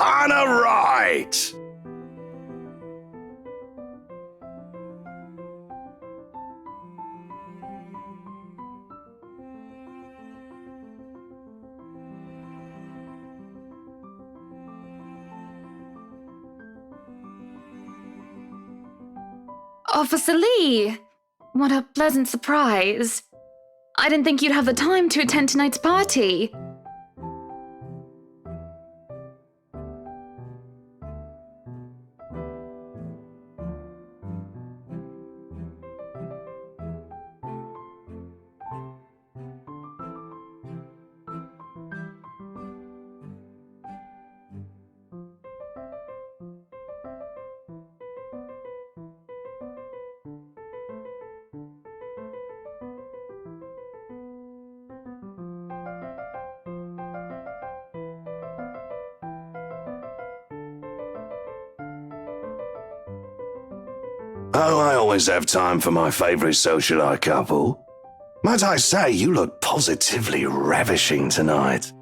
On a right! Officer Lee! What a pleasant surprise. I didn't think you'd have the time to attend tonight's party. Oh, I always have time for my favourite socialite couple. Might I say, you look positively ravishing tonight.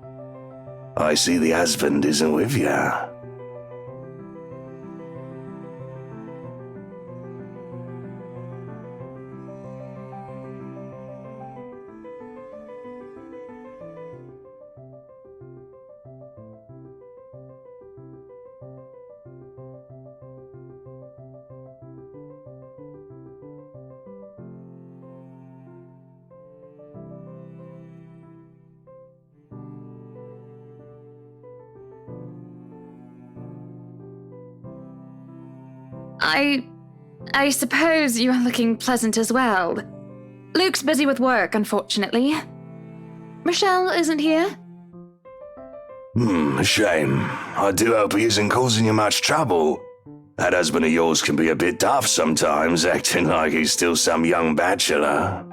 I see the husband isn't with you. I suppose you are looking pleasant as well. Luke's busy with work, unfortunately. Michelle isn't here? A shame. I do hope he isn't causing you much trouble. That husband of yours can be a bit daft sometimes, acting like he's still some young bachelor.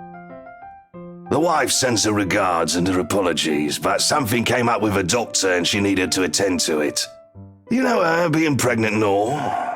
The wife sends her regards and her apologies, but something came up with her doctor and she needed to attend to it. You know her, being pregnant and all.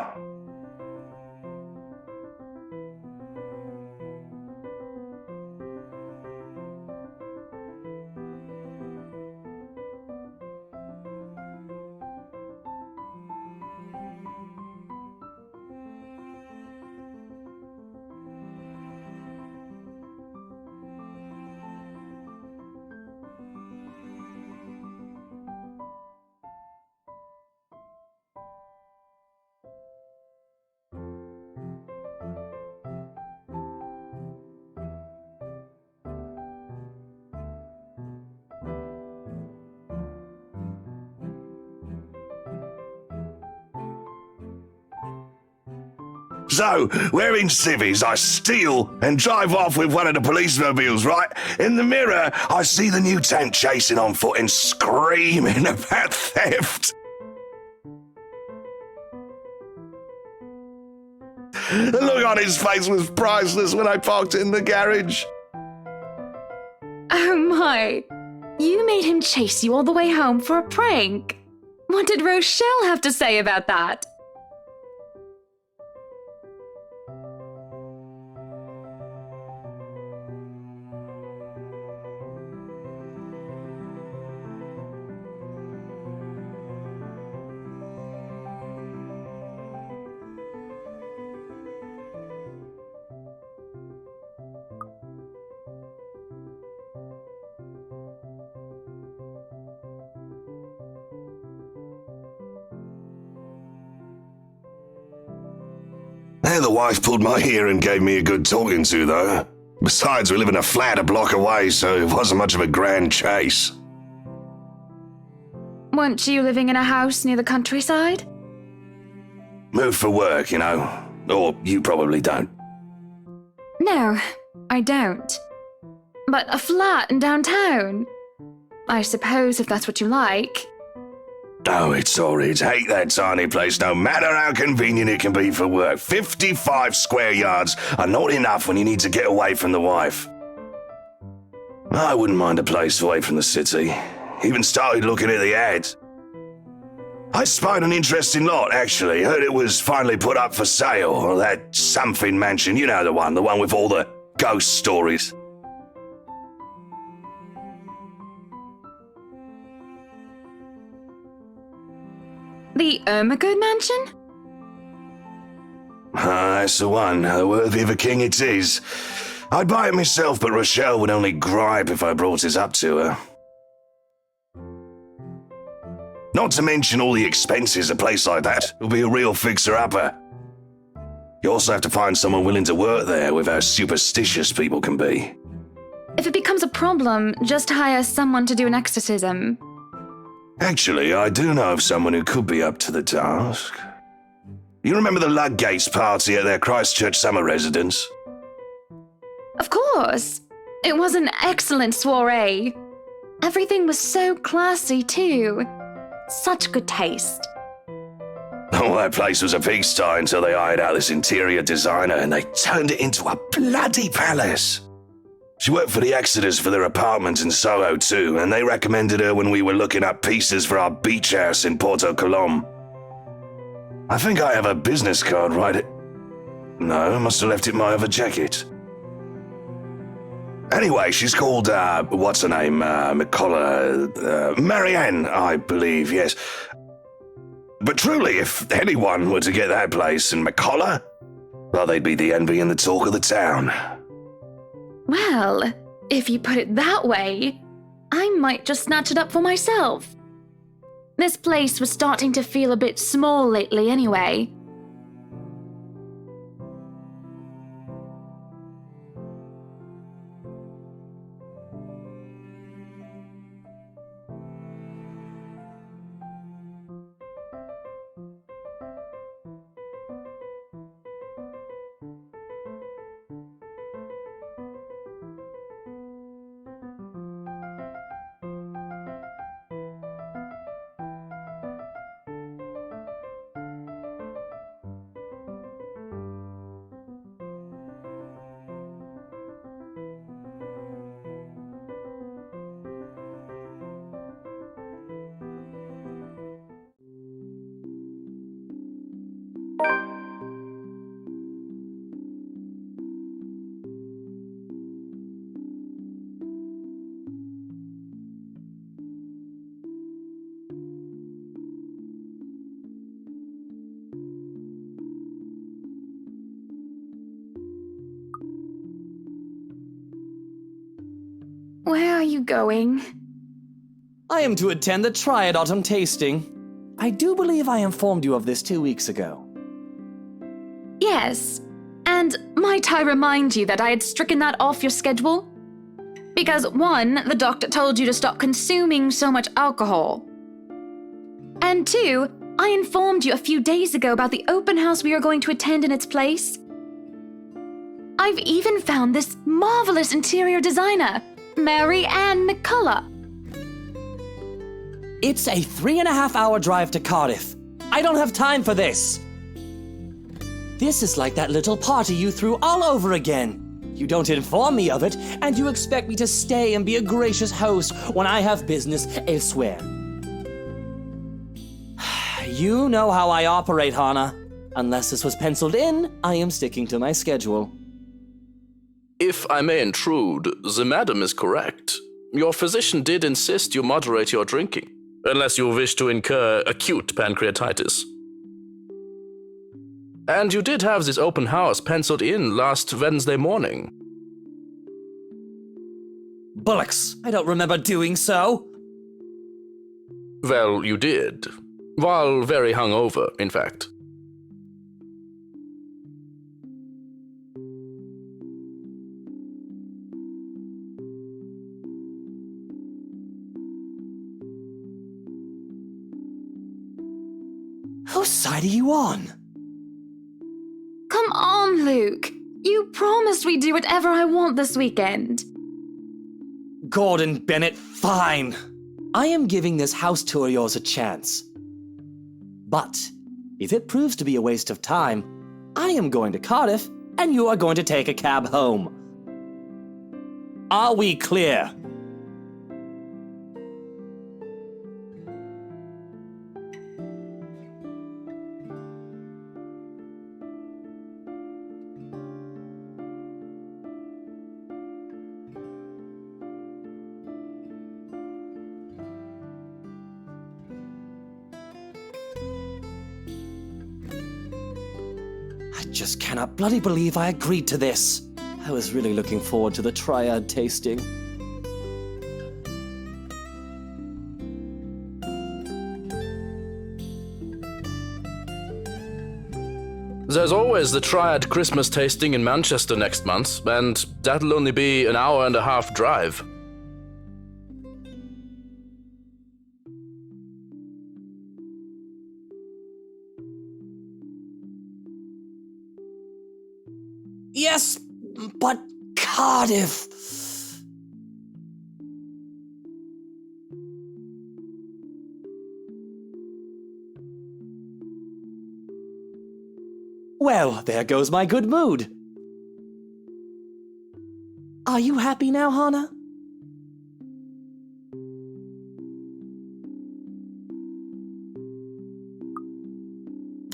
So, we're in civvies, I steal and drive off with one of the police mobiles, right? In the mirror, I see the mutant chasing on foot and screaming about theft. The look on his face was priceless when I parked it in the garage. Oh my. You made him chase you all the way home for a prank. What did Rochelle have to say about that? The wife pulled my ear and gave me a good talking to, though. Besides, we live in a flat a block away, so it wasn't much of a grand chase. Weren't you living in a house near the countryside? Moved for work, you know. Or you probably don't. No, I don't. But a flat in downtown. I suppose if that's what you like. Oh, it's horrid. Hate that tiny place, no matter how convenient it can be for work. 55 square yards are not enough when you need to get away from the wife. I wouldn't mind a place away from the city. Even started looking at the ads. I spied an interesting lot, actually. Heard it was finally put up for sale. Or that something mansion, you know the one with all the ghost stories. The Ermagood mansion? Ah, that's the one. Worthy of a king it is. I'd buy it myself, but Rochelle would only gripe if I brought it up to her. Not to mention all the expenses a place like that will be a real fixer-upper. You also have to find someone willing to work there with how superstitious people can be. If it becomes a problem, just hire someone to do an exorcism. Actually, I do know of someone who could be up to the task. You remember the Ludgates party at their Christchurch summer residence? Of course! It was an excellent soiree. Everything was so classy, too. Such good taste. Oh, that place was a pigsty until they hired out this interior designer and they turned it into a bloody palace. She worked for the Exodus for their apartment in Soho too, and they recommended her when we were looking up pieces for our beach house in Porto Colom. I think I have a business card right. No, I must have left it in my other jacket. Anyway, she's called, what's her name? Marianne, I believe, yes. But truly, if anyone were to get that place in McCullough, well, they'd be the envy and the talk of the town. Well, if you put it that way, I might just snatch it up for myself. This place was starting to feel a bit small lately anyway. Where are you going? I am to attend the Triad Autumn Tasting. I do believe I informed you of this 2 weeks ago. Yes. And might I remind you that I had stricken that off your schedule? Because 1, the doctor told you to stop consuming so much alcohol. And 2, I informed you a few days ago about the open house we are going to attend in its place. I've even found this marvelous interior designer, Mary Ann McCullough. It's a 3.5-hour drive to Cardiff. I don't have time for this. This is like that little party you threw all over again. You don't inform me of it, and you expect me to stay and be a gracious host when I have business elsewhere. You know how I operate, Hannah. Unless this was penciled in, I am sticking to my schedule. If I may intrude, the madam is correct. Your physician did insist you moderate your drinking, unless you wish to incur acute pancreatitis. And you did have this open house penciled in last Wednesday morning. Bullocks, I don't remember doing so. Well, you did. While very hungover, in fact. Whose side are you on? Come on, Luke. You promised we'd do whatever I want this weekend. Gordon Bennett, fine. I am giving this house tour of yours a chance. But if it proves to be a waste of time, I am going to Cardiff and you are going to take a cab home. Are we clear? just cannot bloody believe I agreed to this. I was really looking forward to the triad tasting. There's always the Triad Christmas tasting in Manchester next month, and that'll only be an hour and a half drive. Yes, but Cardiff. Well, there goes my good mood. Are you happy now, Hannah?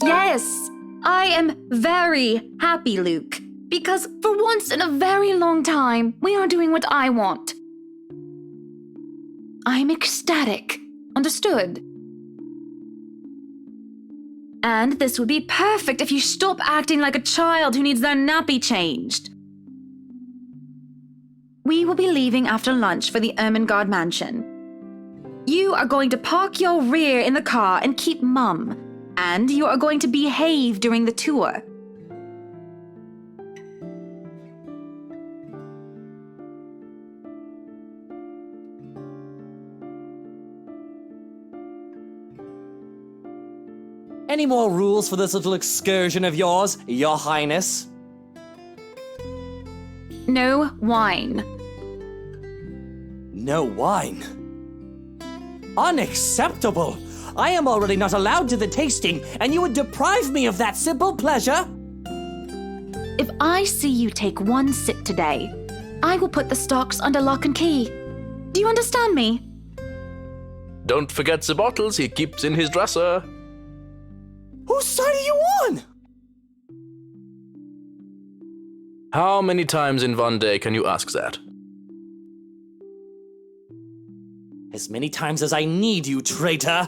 Yes, I am very happy, Luke. Because for once in a very long time, we are doing what I want. I'm ecstatic. Understood? And this would be perfect if you stop acting like a child who needs their nappy changed. We will be leaving after lunch for the Ermengarde mansion. You are going to park your rear in the car and keep mum. And you are going to behave during the tour. Any more rules for this little excursion of yours, Your Highness? No wine. No wine? Unacceptable! I am already not allowed to the tasting, and you would deprive me of that simple pleasure? If I see you take one sip today, I will put the stocks under lock and key. Do you understand me? Don't forget the bottles he keeps in his dresser. Whose side are you on? How many times in one day can you ask that? As many times as I need you, traitor!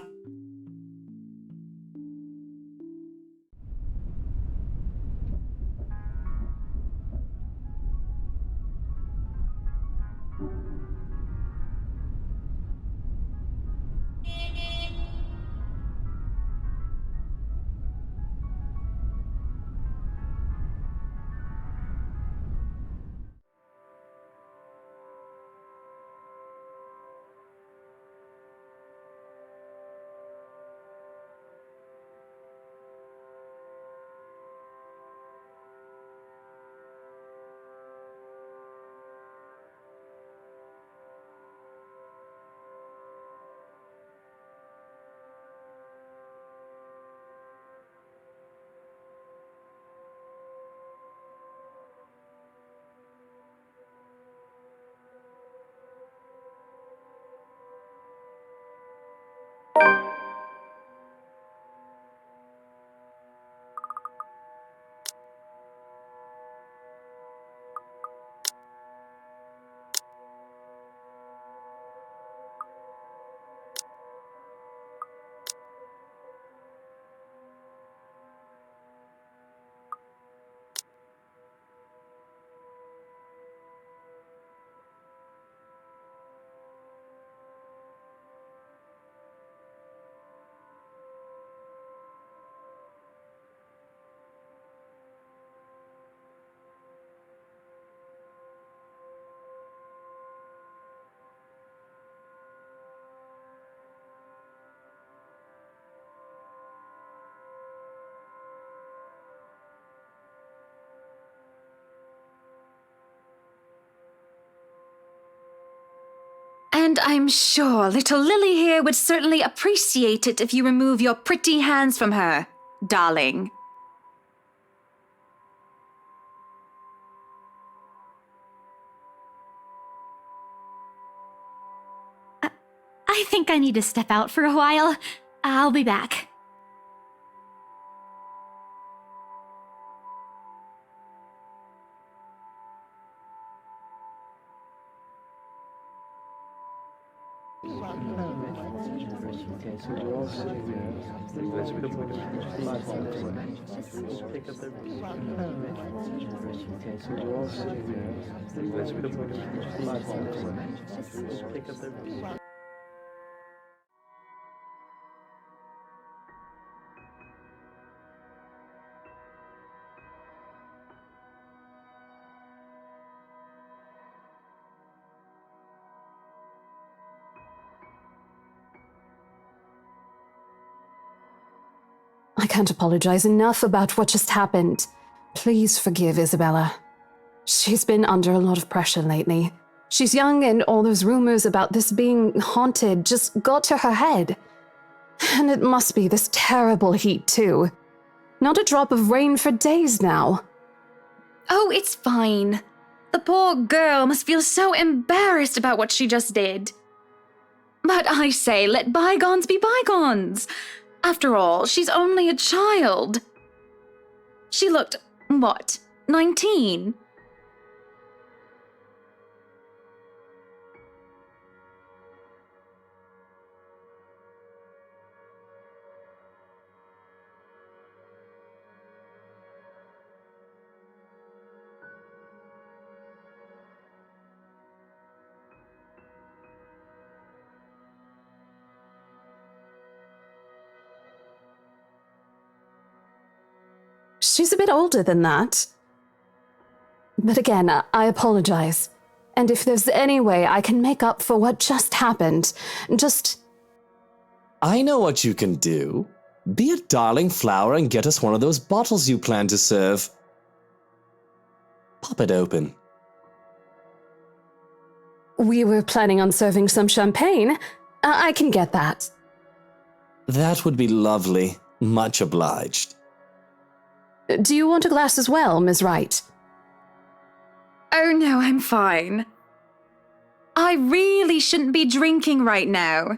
And I'm sure little Lily here would certainly appreciate it if you remove your pretty hands from her, darling. I think I need to step out for a while. I'll be back. I can't apologize enough about what just happened. Please forgive Isabella. She's been under a lot of pressure lately. She's young, and all those rumors about this being haunted just got to her head. And it must be this terrible heat, too. Not a drop of rain for days now. Oh, it's fine. The poor girl must feel so embarrassed about what she just did. But I say, let bygones be bygones. After all, she's only a child. She looked, what, 19? She's a bit older than that. But again, I apologize. And if there's any way I can make up for what just happened, just... I know what you can do. Be a darling flower and get us one of those bottles you plan to serve. Pop it open. We were planning on serving some champagne. I can get that. That would be lovely. Much obliged. Do you want a glass as well, Ms. Wright? Oh no, I'm fine. I really shouldn't be drinking right now.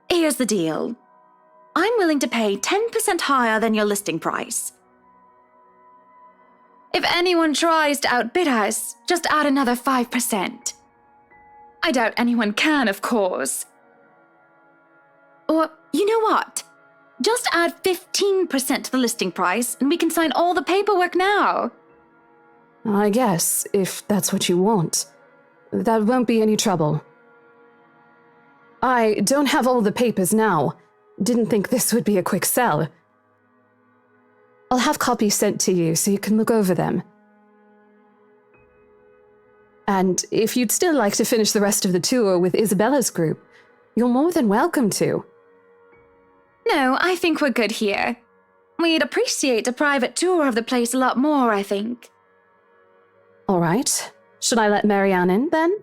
Here's the deal. I'm willing to pay 10% higher than your listing price. If anyone tries to outbid us, just add another 5%. I doubt anyone can, of course. Or, you know what? Just add 15% to the listing price and we can sign all the paperwork now. I guess, if that's what you want. That won't be any trouble. I don't have all the papers now. Didn't think this would be a quick sell. I'll have copies sent to you so you can look over them. And if you'd still like to finish the rest of the tour with Isabella's group, you're more than welcome to. No, I think we're good here. We'd appreciate a private tour of the place a lot more, I think. All right. Should I let Marianne in, then?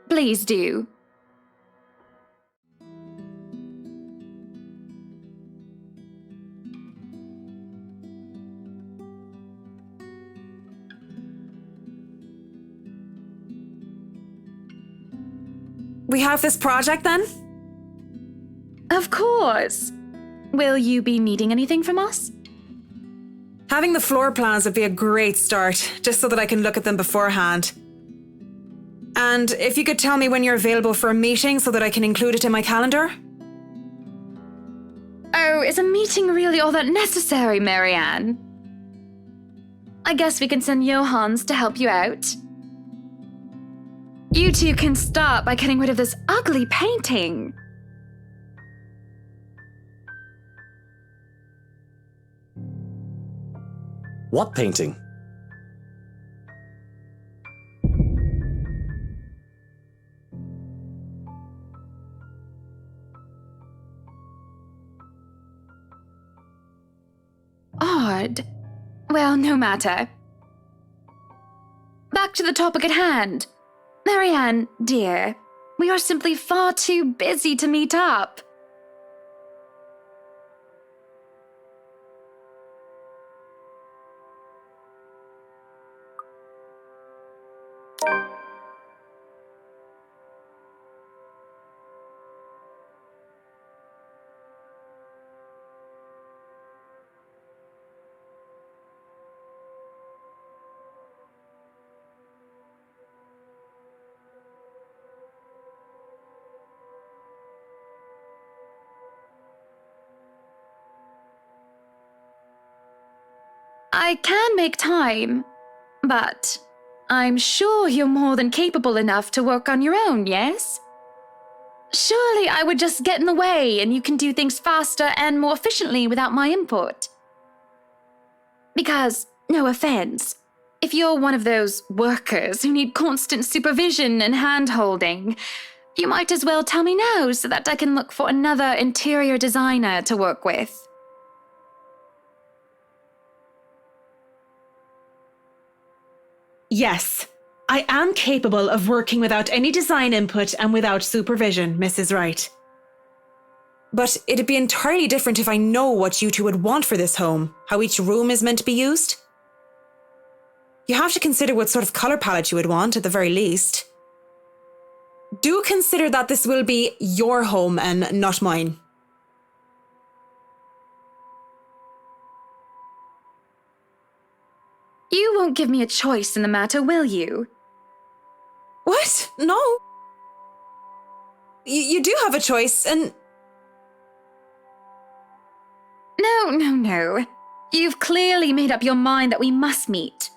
Please do. we have this project then? Of course. Will you be needing anything from us? Having the floor plans would be a great start, just so that I can look at them beforehand. And if you could tell me when you're available for a meeting so that I can include it in my calendar? Oh, is a meeting really all that necessary, Marianne? I guess we can send Johans to help you out. You two can start by getting rid of this ugly painting. What painting? Odd. Well, no matter. Back to the topic at hand. Marianne, dear, we are simply far too busy to meet up. I can make time, but I'm sure you're more than capable enough to work on your own, yes? Surely I would just get in the way and you can do things faster and more efficiently without my input. Because, no offense, if you're one of those workers who need constant supervision and hand-holding, you might as well tell me now so that I can look for another interior designer to work with. Yes, I am capable of working without any design input and without supervision, Mrs. Wright. But it'd be entirely different if I know what you two would want for this home, how each room is meant to be used. You have to consider what sort of colour palette you would want, at the very least. Do consider that this will be your home and not mine. You won't give me a choice in the matter, will you? What? No. You do have a choice, and... No. You've clearly made up your mind that we must meet.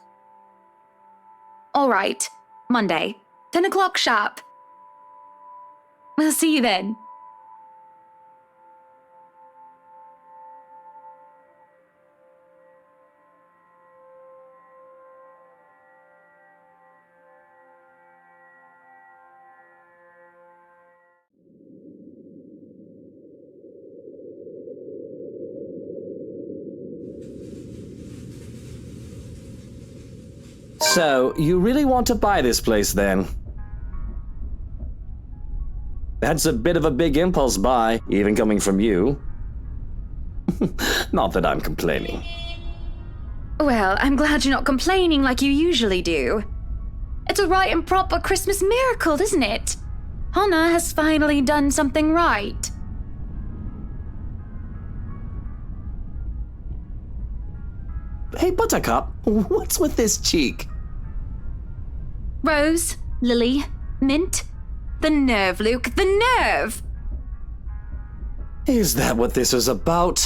All right, Monday, 10 o'clock sharp. We'll see you then. So, you really want to buy this place then? That's a bit of a big impulse buy, even coming from you. Not that I'm complaining. Well, I'm glad you're not complaining like you usually do. It's a right and proper Christmas miracle, isn't it? Hannah has finally done something right. Hey, Buttercup, what's with this cheek? Rose, Lily, Mint. The nerve, Luke, the nerve! Is that what this is about?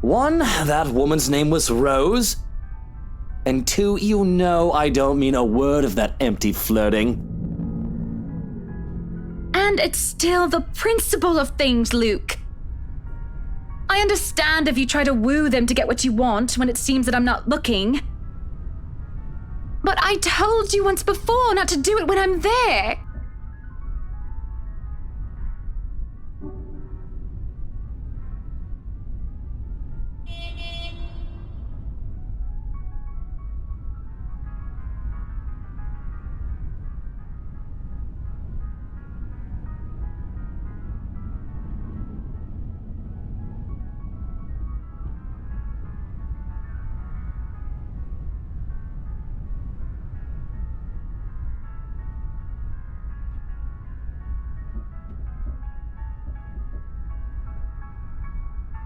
One, that woman's name was Rose. And two, you know I don't mean a word of that empty flirting. And it's still the principle of things, Luke. I understand if you try to woo them to get what you want when it seems that I'm not looking. But I told you once before not to do it when I'm there.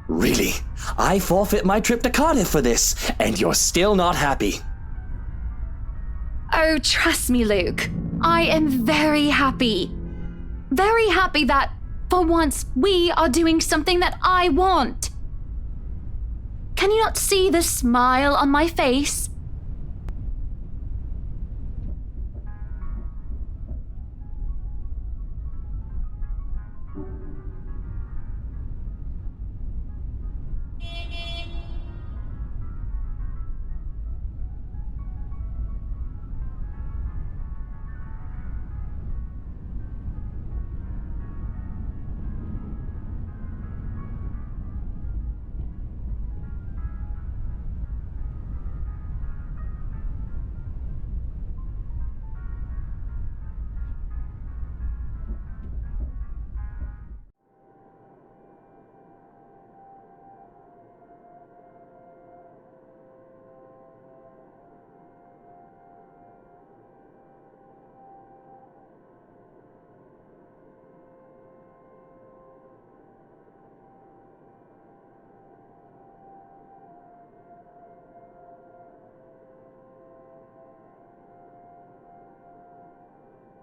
Really? I forfeit my trip to Cardiff for this, and you're still not happy. Oh, trust me, Luke. I am very happy. Very happy that, for once, we are doing something that I want. Can you not see the smile on my face?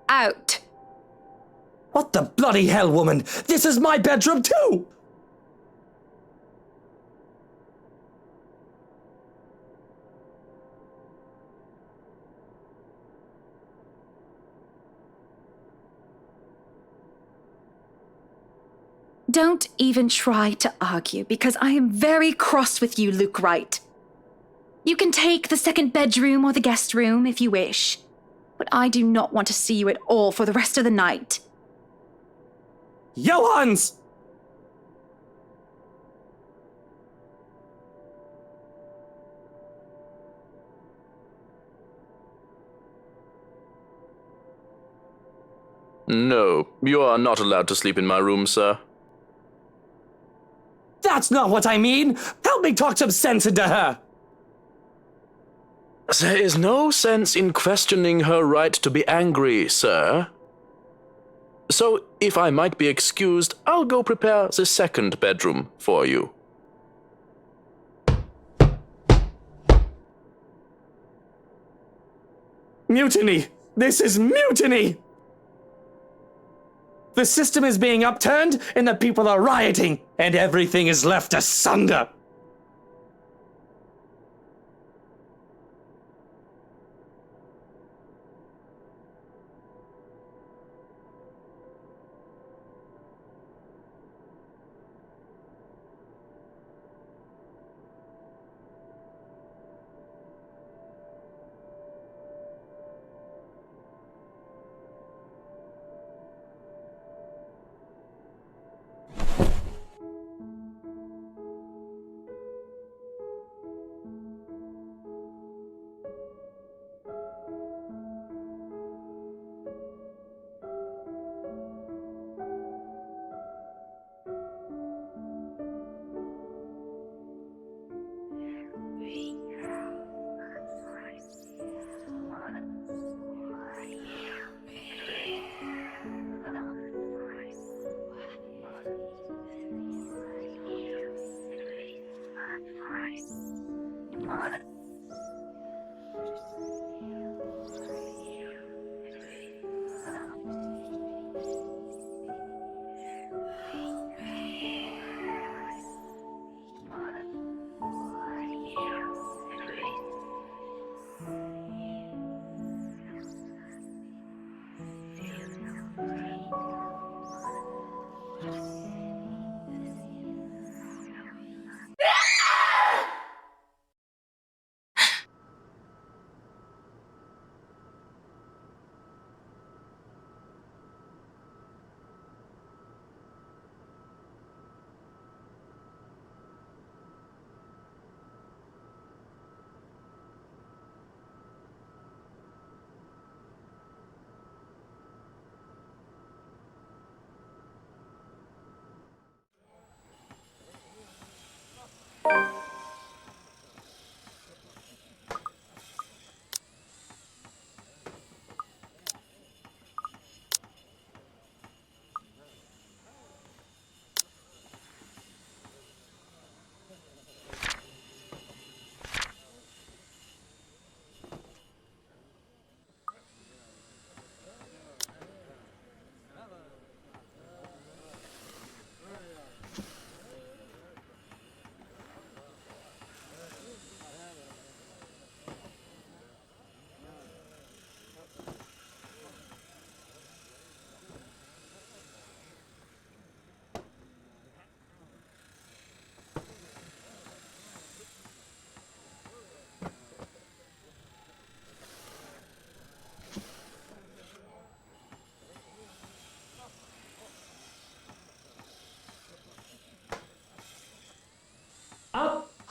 Out. What the bloody hell, woman? This is my bedroom too! Don't even try to argue, because I am very cross with you, Luke Wright. You can take the second bedroom or the guest room if you wish, but I do not want to see you at all for the rest of the night. Johans! No, you are not allowed to sleep in my room, sir. That's not what I mean! Help me talk some sense into her! There is no sense in questioning her right to be angry, sir. So, if I might be excused, I'll go prepare the second bedroom for you. Mutiny! This is mutiny! The system is being upturned, and the people are rioting, and everything is left asunder.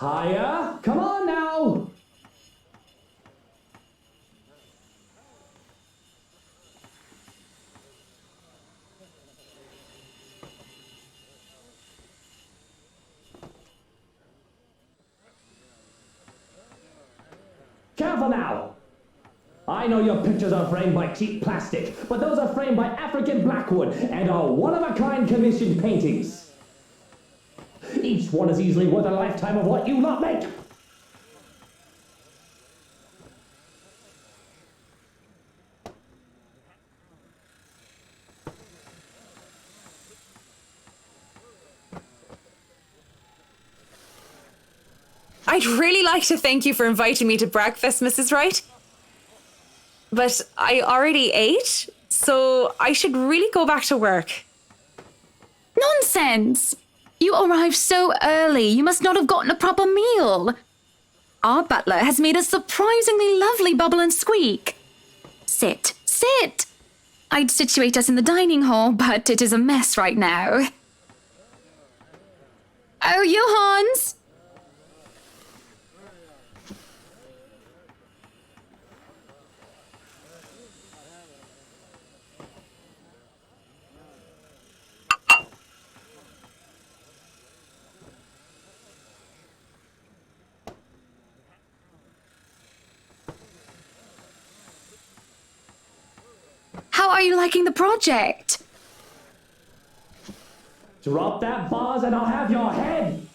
Higher! Come on now! Careful now! I know your pictures are framed by cheap plastic, but those are framed by African blackwood and are one-of-a-kind commissioned paintings. Each one is easily worth a lifetime of what you lot make. I'd really like to thank you for inviting me to breakfast, Mrs. Wright. But I already ate, so I should really go back to work. Nonsense! You arrived so early, you must not have gotten a proper meal. Our butler has made a surprisingly lovely bubble and squeak. Sit, sit! I'd situate us in the dining hall, but it is a mess right now. Oh, Johans! How are you liking the project? Drop that vase and I'll have your head!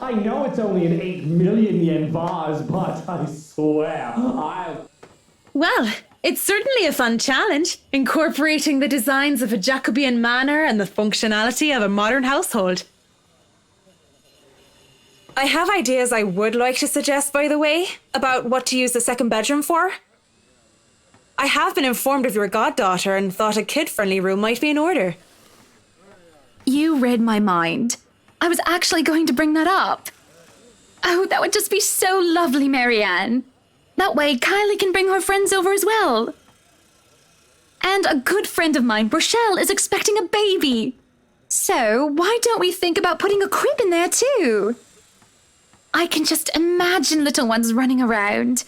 I know it's only an 8 million yen vase, but I swear, I'll... Well, it's certainly a fun challenge, incorporating the designs of a Jacobean manor and the functionality of a modern household. I have ideas I would like to suggest, by the way, about what to use the second bedroom for. I have been informed of your goddaughter and thought a kid-friendly room might be in order. You read my mind. I was actually going to bring that up. Oh, that would just be so lovely, Marianne. That way, Kylie can bring her friends over as well. And a good friend of mine, Rochelle, is expecting a baby. So, why don't we think about putting a crib in there too? I can just imagine little ones running around,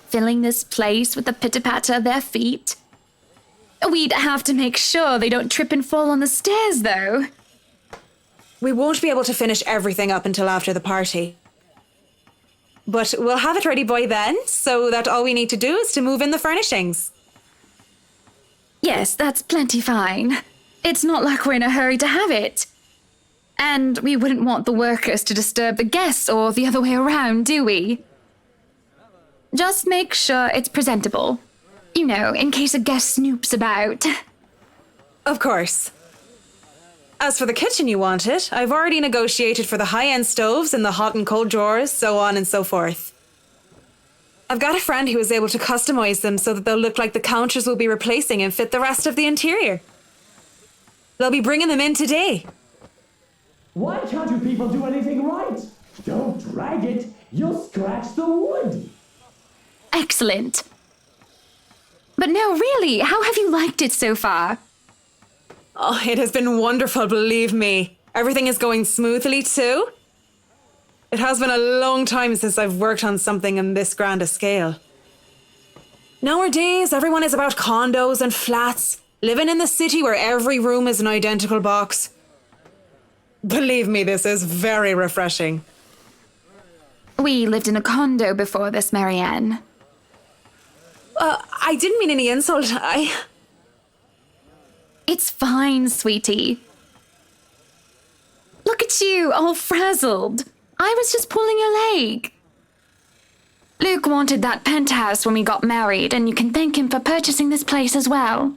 filling this place with the pitter-patter of their feet. We'd have to make sure they don't trip and fall on the stairs, though. We won't be able to finish everything up until after the party. But we'll have it ready by then, so that all we need to do is to move in the furnishings. Yes, that's plenty fine. It's not like we're in a hurry to have it. And we wouldn't want the workers to disturb the guests or the other way around, do we? Just make sure it's presentable. You know, in case a guest snoops about. Of course. As for the kitchen you wanted, I've already negotiated for the high-end stoves and the hot and cold drawers, so on and so forth. I've got a friend who is able to customize them so that they'll look like the counters we'll be replacing and fit the rest of the interior. They'll be bringing them in today. Why can't you people do anything right? Don't drag it, you'll scratch the wood. Excellent. But no, really, how have you liked it so far? Oh, it has been wonderful, believe me. Everything is going smoothly too. It has been a long time since I've worked on something on this grand a scale. Nowadays, everyone is about condos and flats, living in the city where every room is an identical box. Believe me, this is very refreshing. We lived in a condo before this, Marianne. I didn't mean any insult. It's fine, sweetie. Look at you, all frazzled. I was just pulling your leg. Luke wanted that penthouse when we got married, and you can thank him for purchasing this place as well.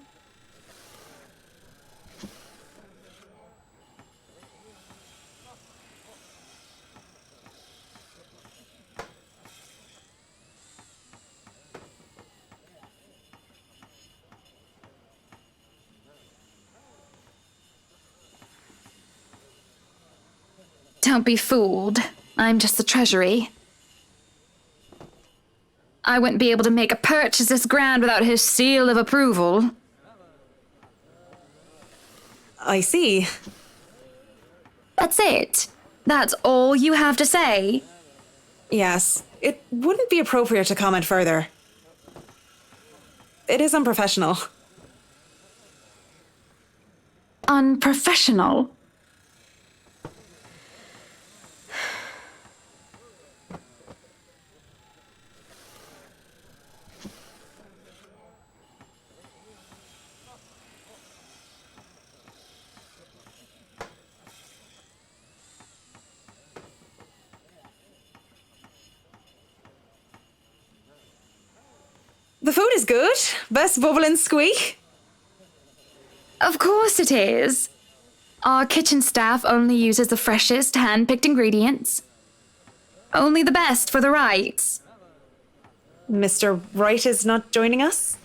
Don't be fooled. I'm just the treasury. I wouldn't be able to make a purchase this grand without his seal of approval. I see. That's it. That's all you have to say? Yes, it wouldn't be appropriate to comment further. It is unprofessional. Unprofessional? The food is good. Best bubble and squeak. Of course it is. Our kitchen staff only uses the freshest, hand-picked ingredients. Only the best for the rights. Mr. Wright is not joining us?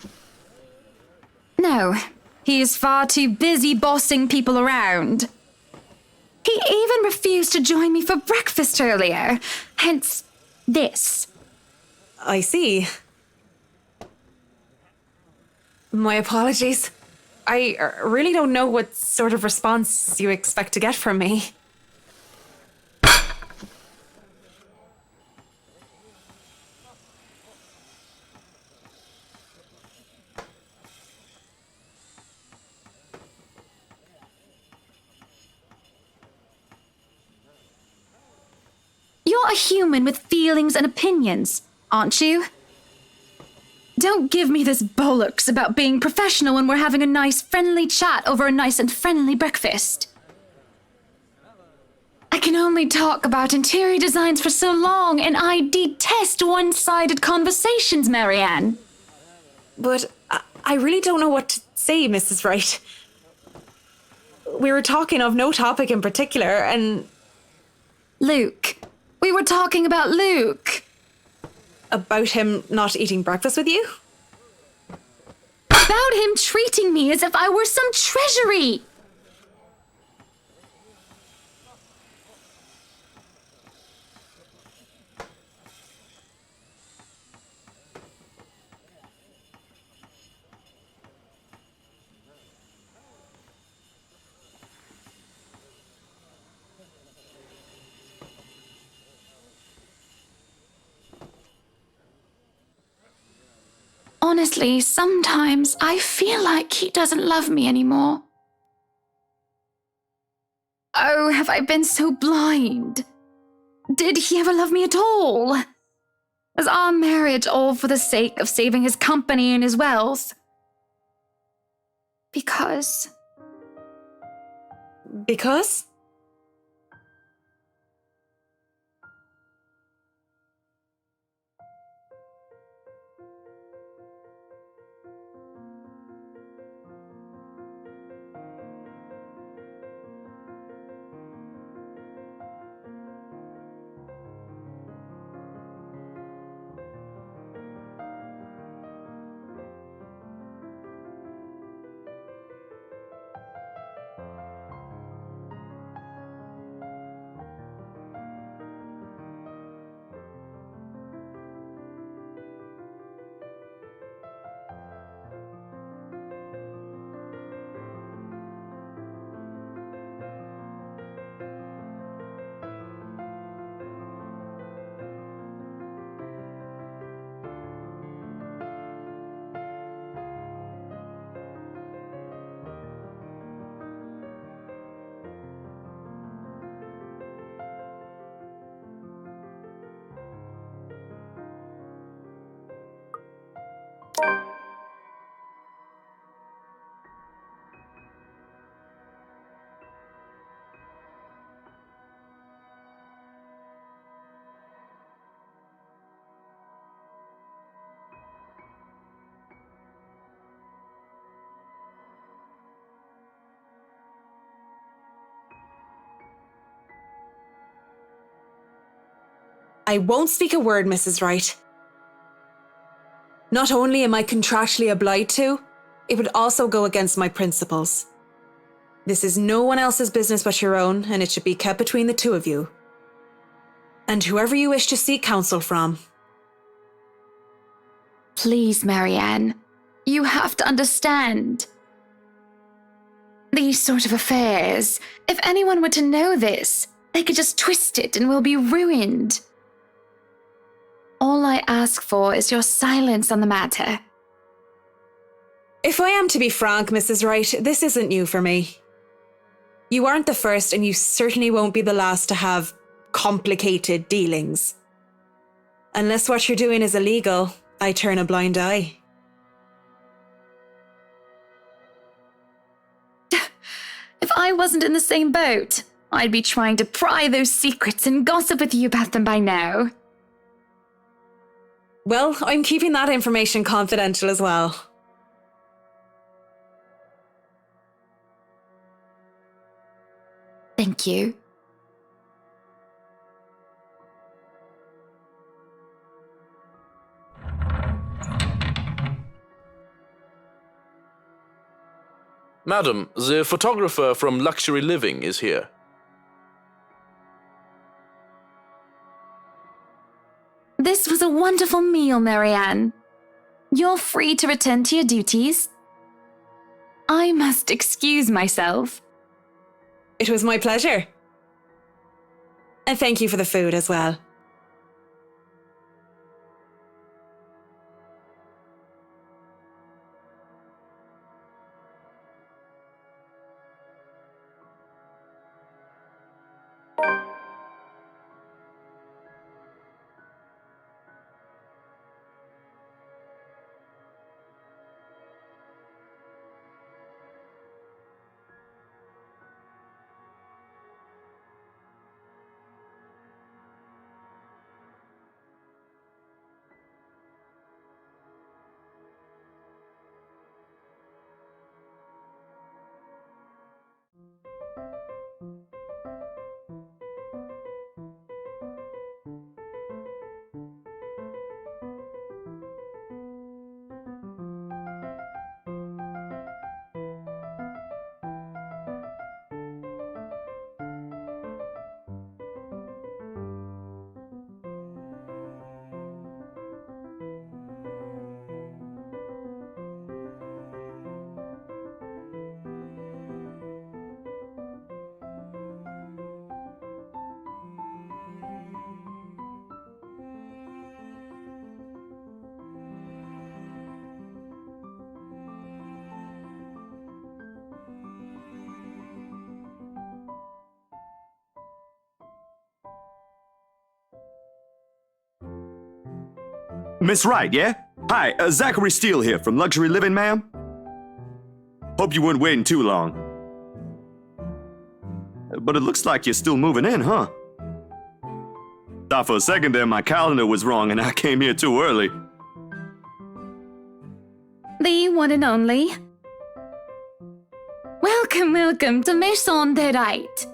No, he is far too busy bossing people around. He even refused to join me for breakfast earlier, hence this. I see. My apologies. I really don't know what sort of response you expect to get from me. You're a human with feelings and opinions, aren't you? Don't give me this bollocks about being professional when we're having a nice, friendly chat over a nice and friendly breakfast. I can only talk about interior designs for so long, and I detest one-sided conversations, Marianne. But I really don't know what to say, Mrs. Wright. We were talking of no topic in particular, and... Luke. We were talking about Luke. About him not eating breakfast with you? About him treating me as if I were some treasury. Honestly, sometimes I feel like he doesn't love me anymore. Oh, have I been so blind? Did he ever love me at all? Was our marriage all for the sake of saving his company and his wealth? Because... Because? I won't speak a word, Mrs. Wright. Not only am I contractually obliged to, it would also go against my principles. This is no one else's business but your own, and it should be kept between the two of you. And whoever you wish to seek counsel from. Please, Marianne, you have to understand. These sort of affairs, if anyone were to know this, They could just twist it and we'll be ruined. All I ask for is your silence on the matter. If I am to be frank, Mrs. Wright, this isn't new for me. You aren't the first, and you certainly won't be the last to have complicated dealings. Unless what you're doing is illegal, I turn a blind eye. If I wasn't in the same boat, I'd be trying to pry those secrets and gossip with you about them by now. Well, I'm keeping that information confidential as well. Thank you. Madam, the photographer from Luxury Living is here. This was a wonderful meal, Marianne. You're free to return to your duties. I must excuse myself. It was my pleasure. And thank you for the food as well. Miss Wright, yeah? Hi, Zachary Steele here from Luxury Living, ma'am. Hope you weren't waiting too long. But it looks like you're still moving in, huh? Thought for a second there my calendar was wrong and I came here too early. The one and only. Welcome, welcome to Maison de Right.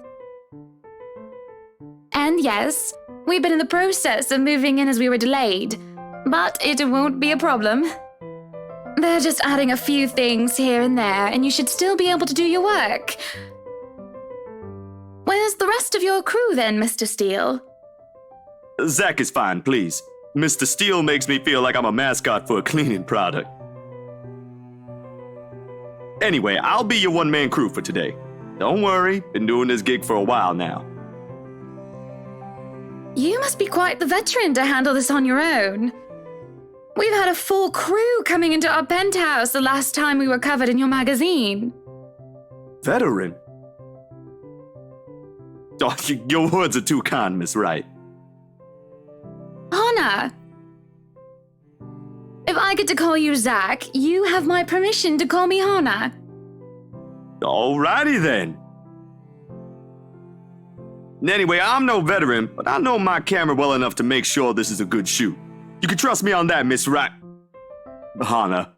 And yes, we've been in the process of moving in as we were delayed, but it won't be a problem. They're just adding a few things here and there, and you should still be able to do your work. Where's the rest of your crew then, Mr. Steele? Zach is fine, please. Mr. Steele makes me feel like I'm a mascot for a cleaning product. Anyway, I'll be your one-man crew for today. Don't worry, been doing this gig for a while now. You must be quite the veteran to handle this on your own. We've had a full crew coming into our penthouse the last time we were covered in your magazine. Veteran? Oh, your words are too kind, Miss Wright. Hannah! If I get to call you Zach, you have my permission to call me Hannah. Alrighty then. Anyway, I'm no veteran, but I know my camera well enough to make sure this is a good shoot. You can trust me on that, Miss Wright. Hannah.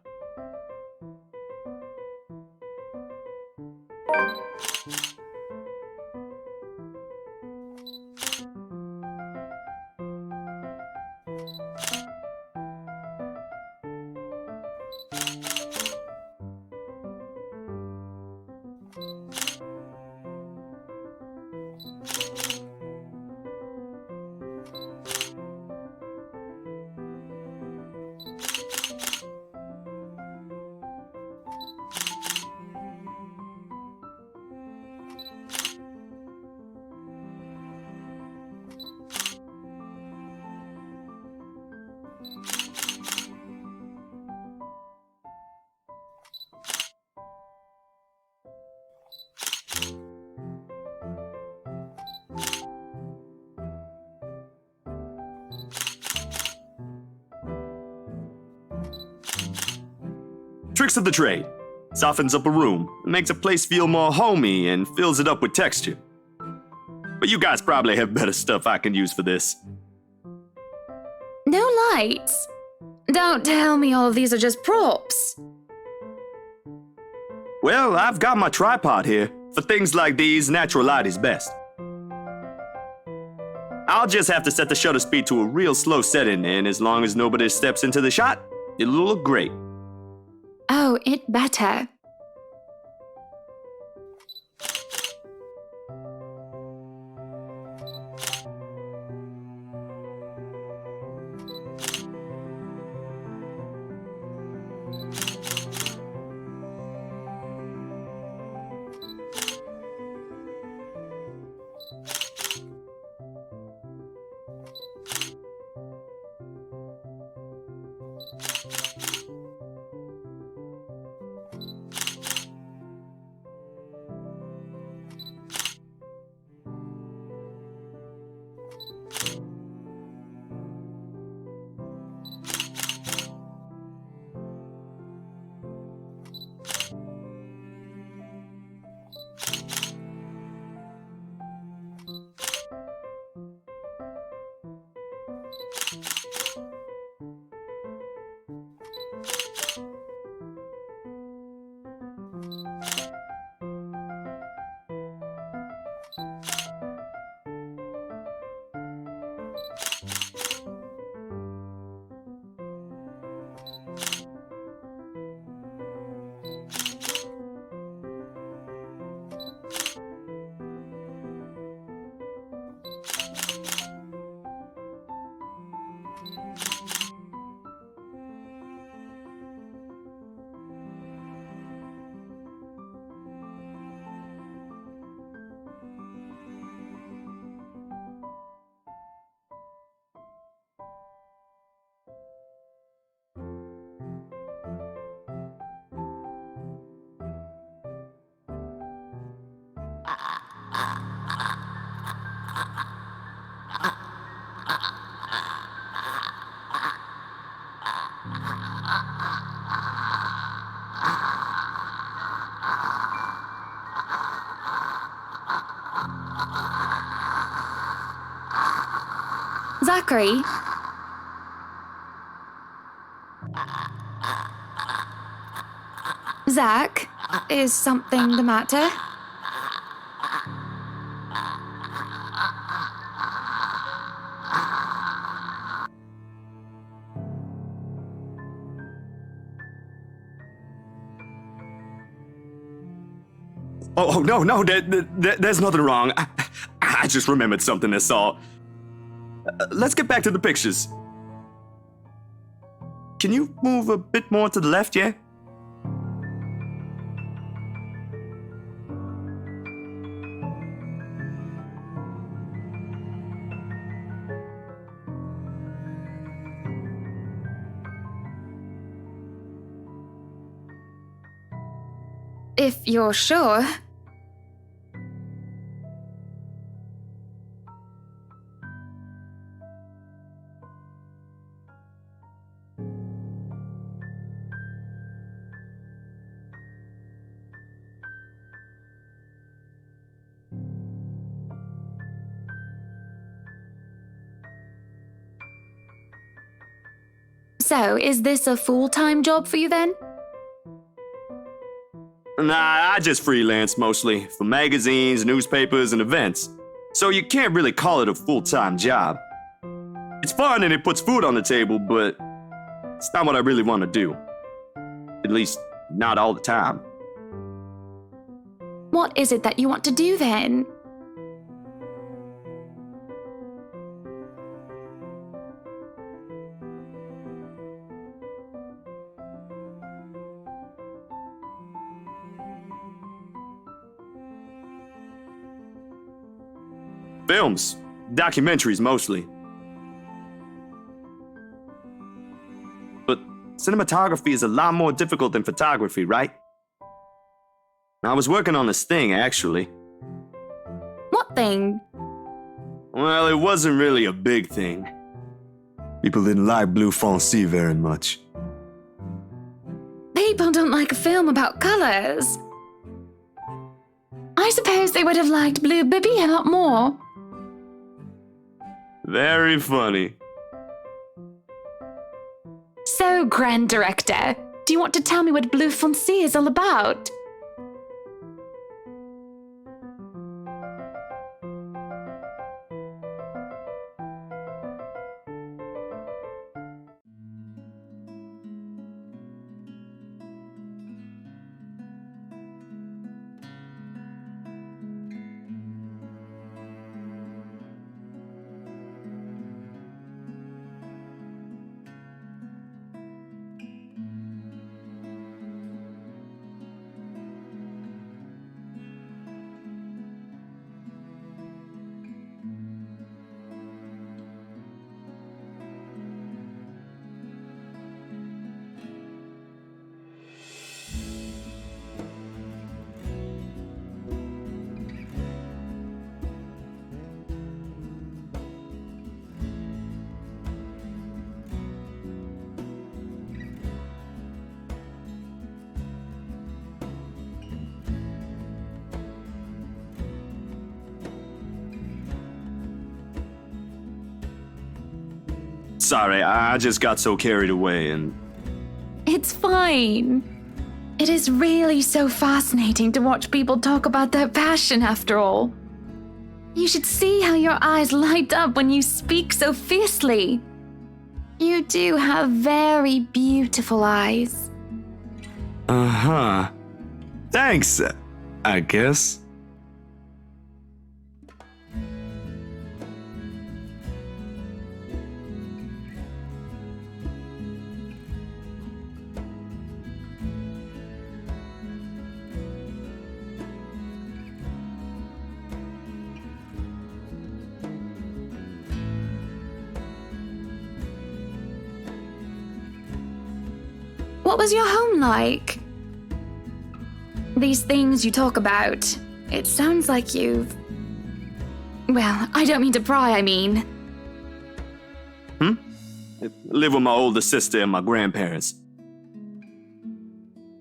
Tricks of the trade. Softens up a room, makes a place feel more homey, and fills it up with texture. But you guys probably have better stuff I can use for this. No lights? Don't tell me all of these are just props. Well, I've got my tripod here. For things like these, natural light is best. I'll just have to set the shutter speed to a real slow setting, and as long as nobody steps into the shot, it'll look great. Oh, it better. Zachary? Zach, is something the matter? Oh, no, there's nothing wrong. I just remembered something, that's all. Let's get back to the pictures. Can you move a bit more to the left, yeah? If you're sure. So, is this a full-time job for you then? Nah, I just freelance mostly, for magazines, newspapers, and events. So you can't really call it a full-time job. It's fun and it puts food on the table, but it's not what I really want to do. At least, not all the time. What is it that you want to do then? Films. Documentaries, mostly. But cinematography is a lot more difficult than photography, right? I was working on this thing, actually. What thing? Well, it wasn't really a big thing. People didn't like Blue Fonzie very much. They people don't like a film about colors. I suppose they would have liked Blue Bibby a lot more. Very funny. So, Grand Director, do you want to tell me what Blue Foncé is all about? Sorry, I just got so carried away and... It's fine. It is really so fascinating to watch people talk about their passion after all. You should see how your eyes light up when you speak so fiercely. You do have very beautiful eyes. Uh-huh. Thanks, I guess. What was your home like? These things you talk about, it sounds like you've... Well, I don't mean to pry, I mean. Live with my older sister and my grandparents.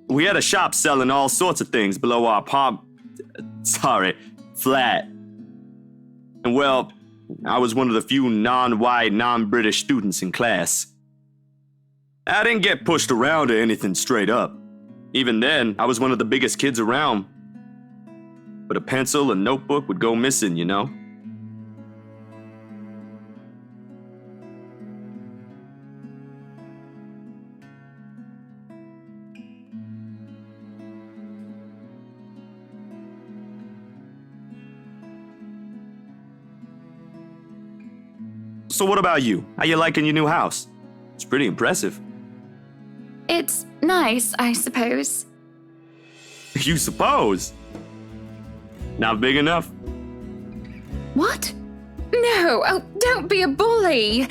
We had a shop selling all sorts of things below our flat. And well, I was one of the few non-white, non-British students in class. I didn't get pushed around or anything straight up. Even then, I was one of the biggest kids around. But a pencil and notebook would go missing, you know? So what about you? How you liking your new house? It's pretty impressive. It's nice, I suppose. You suppose? Not big enough? What? No, oh, don't be a bully.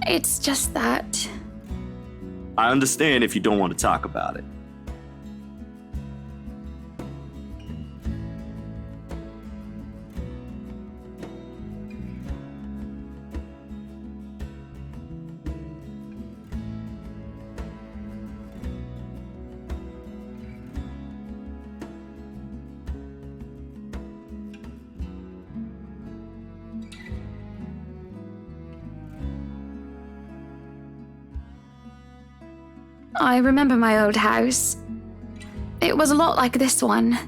It's just that... I understand if you don't want to talk about it. I remember my old house. It was a lot like this one.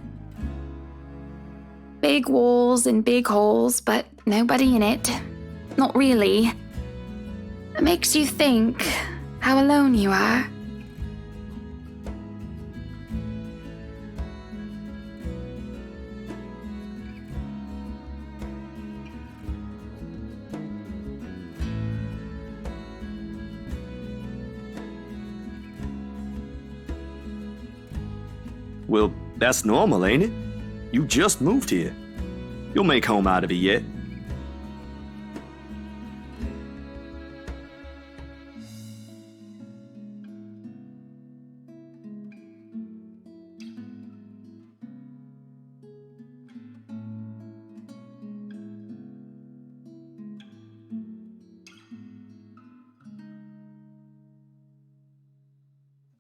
Big walls and big halls, but nobody in it. Not really. It makes you think how alone you are. Well, that's normal, ain't it? You just moved here. You'll make home out of it yet.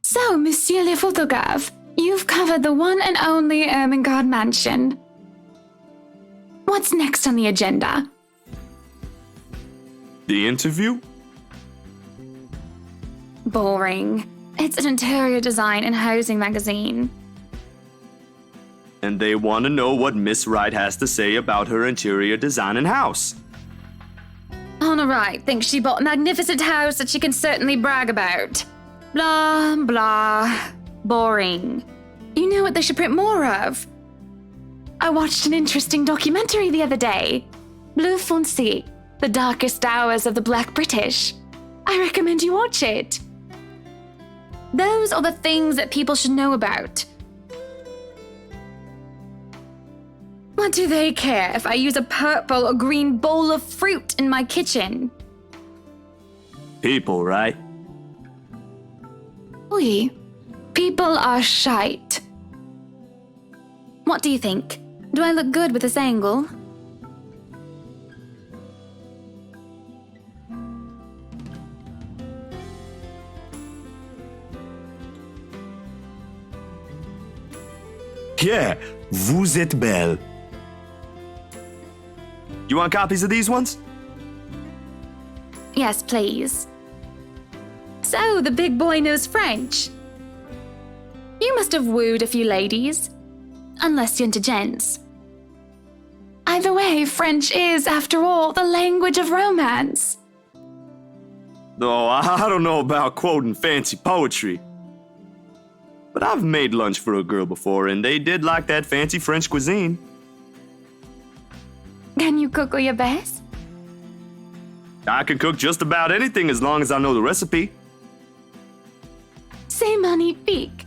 So, Monsieur le Photographe, you've covered the one and only Ermengarde Mansion. What's next on the agenda? The interview? Boring. It's an interior design and housing magazine. And they want to know what Miss Wright has to say about her interior design and house. Honor Wright thinks she bought a magnificent house that she can certainly brag about. Blah, blah. Boring. You know what they should print more of? I watched an interesting documentary the other day. Bleu Foncé, The Darkest Hours of the Black British. I recommend you watch it. Those are the things that people should know about. What do they care if I use a purple or green bowl of fruit in my kitchen? People, right? Oui. People are shite. What do you think? Do I look good with this angle? Yeah, vous êtes belle. You want copies of these ones? Yes, please. So, the big boy knows French. You must have wooed a few ladies. Unless you're into gents. Either way, French is, after all, the language of romance. Oh, I don't know about quoting fancy poetry. But I've made lunch for a girl before, and they did like that fancy French cuisine. Can you cook your best? I can cook just about anything as long as I know the recipe. C'est magnifique.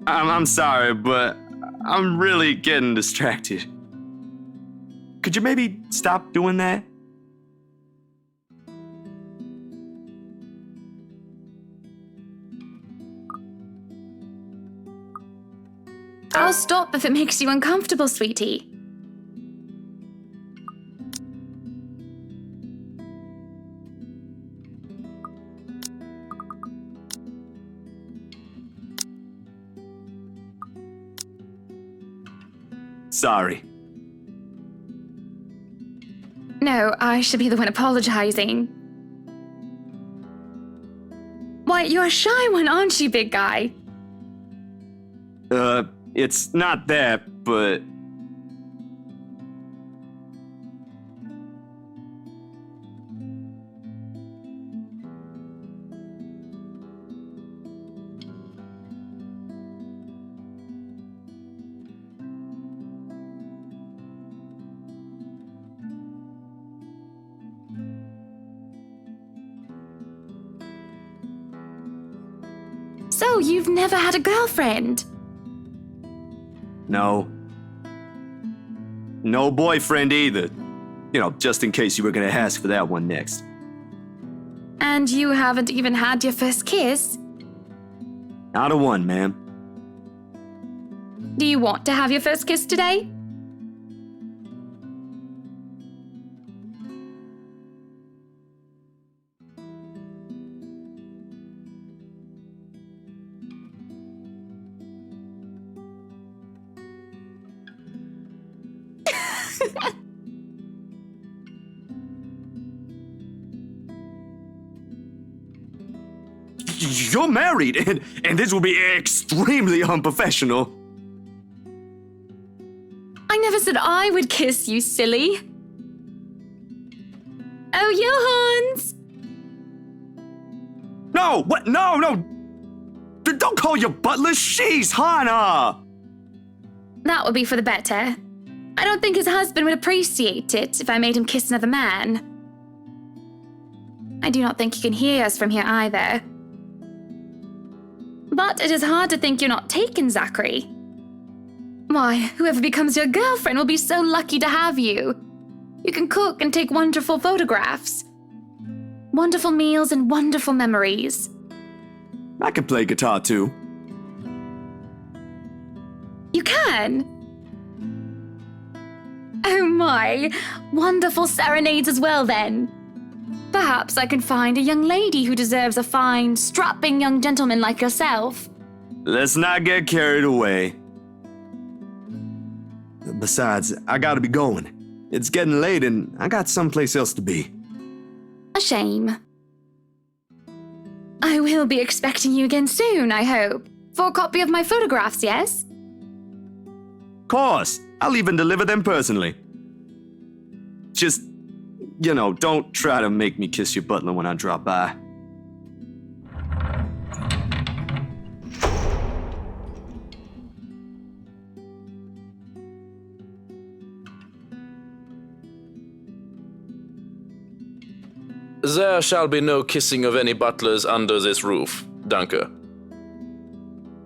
I'm sorry, but I'm really getting distracted. Could you maybe stop doing that? I'll stop if it makes you uncomfortable, sweetie. Sorry. No, I should be the one apologizing. Why, you're a shy one, aren't you, big guy? It's not that, but... So, you've never had a girlfriend? No. No boyfriend either. You know, just in case you were gonna ask for that one next. And you haven't even had your first kiss? Not a one, ma'am. Do you want to have your first kiss today? You're married, and this will be extremely unprofessional. I never said I would kiss you, silly. Oh, Johans! No, what? No, no. Don't call your butler. She's Hannah. That would be for the better. I don't think his husband would appreciate it if I made him kiss another man. I do not think he can hear us from here either. But it is hard to think you're not taken, Zachary. Why, whoever becomes your girlfriend will be so lucky to have you. You can cook and take wonderful photographs. Wonderful meals and wonderful memories. I can play guitar too. You can? Oh my, wonderful serenades as well then. Perhaps I can find a young lady who deserves a fine, strapping young gentleman like yourself. Let's not get carried away. Besides, I gotta be going. It's getting late and I got someplace else to be. A shame. I will be expecting you again soon, I hope. For a copy of my photographs, yes? Course, I'll even deliver them personally. Just, you know, don't try to make me kiss your butler when I drop by. There shall be no kissing of any butlers under this roof, danke.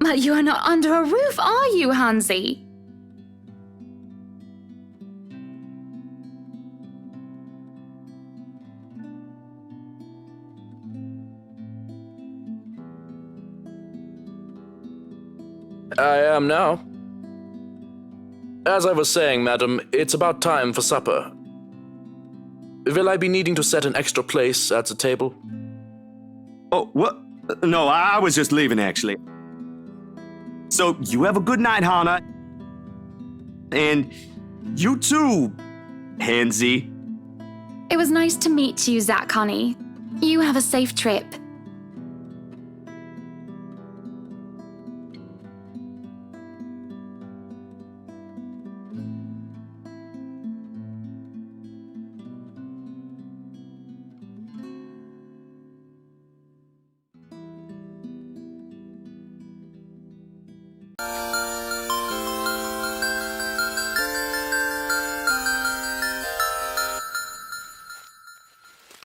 But you are not under a roof, are you, Hansi? I am now. As I was saying, madam, it's about time for supper. Will I be needing to set an extra place at the table? Oh, what? No, I was just leaving, actually. So, you have a good night, Hannah. And you too, Hansi. It was nice to meet you, Zach, honey. You have a safe trip.